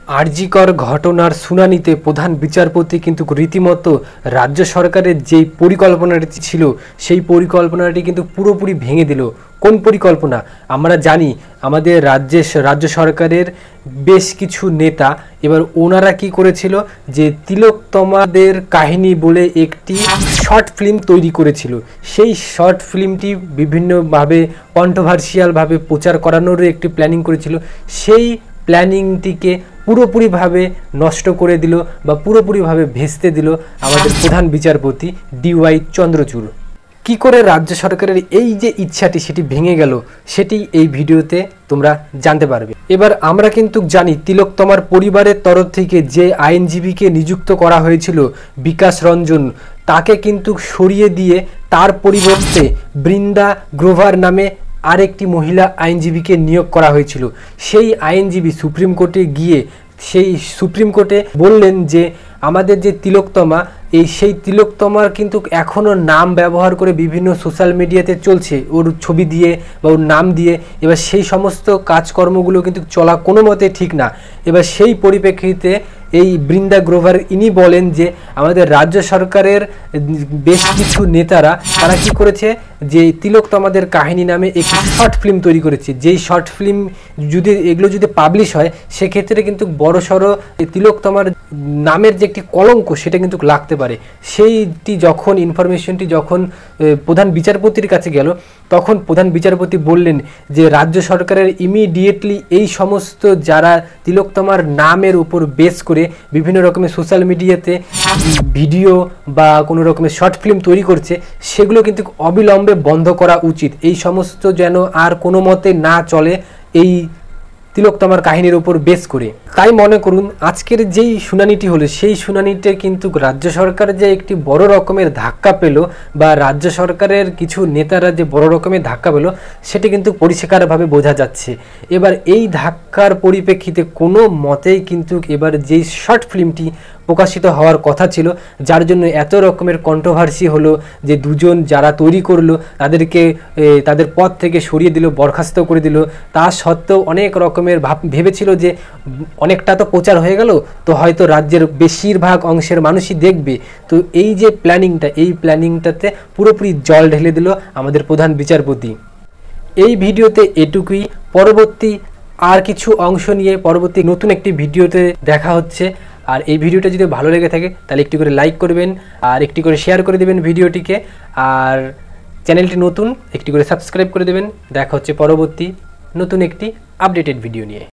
আরজিকর ঘটনার শুনানিতে প্রধান বিচারপতি কিন্তু রীতিমতো রাজ্য সরকারের যেই পরিকল্পনাটি ছিল সেই পরিকল্পনাটি কিন্তু পুরোপুরি ভেঙে দিল। কোন পরিকল্পনা? আমরা জানি আমাদের রাজ্য সরকারের বেশ কিছু নেতা এবার ওনারা কি করেছিল যে তিলোত্তমাদের কাহিনী বলে একটি শর্ট ফিল্ম তৈরি করেছিল। সেই শর্ট ফিল্মটি বিভিন্নভাবে কন্ট্রোভার্সিয়ালভাবে প্রচার করানোর একটি প্ল্যানিং করেছিল। সেই প্ল্যানিংটিকে পুরোপুরিভাবে নষ্ট করে দিল বা পুরোপুরিভাবে ভেস্তে দিল আমাদের প্রধান বিচারপতি ডিওয়াই চন্দ্রচূড়। কি করে রাজ্য সরকারের এই যে ইচ্ছাটি সেটি ভেঙে গেল সেটি এই ভিডিওতে তোমরা জানতে পারবে। এবার আমরা কিন্তু জানি তিলোত্তমার পরিবারের তরফ থেকে যে আইনজীবীকে নিযুক্ত করা হয়েছিল বিকাশ রঞ্জন, তাকে কিন্তু সরিয়ে দিয়ে তার পরিবর্তে বৃন্দা গ্রোভার নামে আরেকটি মহিলা আইনজীবীকে নিয়োগ করা হয়েছিল। সেই আইনজীবী সুপ্রিম কোর্টে গিয়ে সেই সুপ্রিম কোর্টে বললেন যে আমাদের যে তিলোত্তমা সেই তিলোত্তমার কিন্তু এখনও নাম ব্যবহার করে বিভিন্ন সোশ্যাল মিডিয়াতে চলছে, ওর ছবি দিয়ে বা ওর নাম দিয়ে। এবার সেই সমস্ত কাজকর্মগুলো কিন্তু চলা কোনো মতে ঠিক না। এবার সেই পরিপ্রেক্ষিতে এই বৃন্দা গ্রোভার ইনি বলেন যে আমাদের রাজ্য সরকারের বেশ কিছু নেতারা তারা কি করেছে যে তিলোত্তমাদের কাহিনী নামে একটি শর্ট ফিল্ম তৈরি করেছে। যেই শর্ট ফিল্ম এগুলো যদি পাবলিশ হয় সেক্ষেত্রে কিন্তু বড়সড় তিলোত্তমার নামের যে একটি কলঙ্ক সেটা কিন্তু লাগতে পারে। সেইটি যখন ইনফরমেশনটি যখন প্রধান বিচারপতির কাছে গেল তখন প্রধান বিচারপতি বললেন যে রাজ্য সরকারের ইমিডিয়েটলি এই সমস্ত যারা তিলোত্তমার নামের উপর বেস করে বিভিন্ন রকমের সোশ্যাল মিডিয়াতে ভিডিও বা কোনো রকমের শর্ট ফিল্ম তৈরি করছে সেগুলো কিন্তু অবিলম্বে বন্ধ করা উচিত। এই সমস্ত যেন আর কোনো মতে না চলে এই তিলোত্তমার কাহিনীর উপর বেস করে। তাই মনে করুন আজকের যেই শুনানিটি হলো সেই শুনানিতে কিন্তু রাজ্য সরকার যে একটি বড় রকমের ধাক্কা পেল বা রাজ্য সরকারের কিছু নেতারা যে বড় রকমের ধাক্কা পেল সেটি কিন্তু পরিষ্কারভাবে বোঝা যাচ্ছে। এবার এই ধাক্কার পরিপ্রেক্ষিতে কোনো মতেই কিন্তু এবার যেই শর্ট ফিল্মটি প্রকাশিত হওয়ার কথা ছিল যার জন্য এত রকমের কন্ট্রোভার্সি হলো যে দুজন যারা তৈরি করলো তাদেরকে তাদের পদ থেকে সরিয়ে দিল, বরখাস্ত করে দিল। তা সত্ত্বেও অনেক রকমের ভেবেছিল যে অনেকটা তো প্রচার হয়ে গেল তো হয়তো রাজ্যের বেশিরভাগ অংশের মানুষই দেখবে। তো এই যে প্ল্যানিংটা এই প্ল্যানিংটাতে পুরোপুরি জল ঢেলে দিল আমাদের প্রধান বিচারপতি। এই ভিডিওতে এটুকুই। পরবর্তী আর কিছু অংশ নিয়ে পরবর্তী নতুন একটি ভিডিওতে দেখা হচ্ছে। আর এই ভিডিওটা যদি ভালো লেগে থাকে তাহলে একটি করে লাইক করবেন আর একটি করে শেয়ার করে দেবেন ভিডিওটিকে। আর চ্যানেলটি নতুন একটি করে সাবস্ক্রাইব করে দেবেন। দেখা হচ্ছে পরবর্তী নতুন একটি আপডেটেড ভিডিও নিয়ে।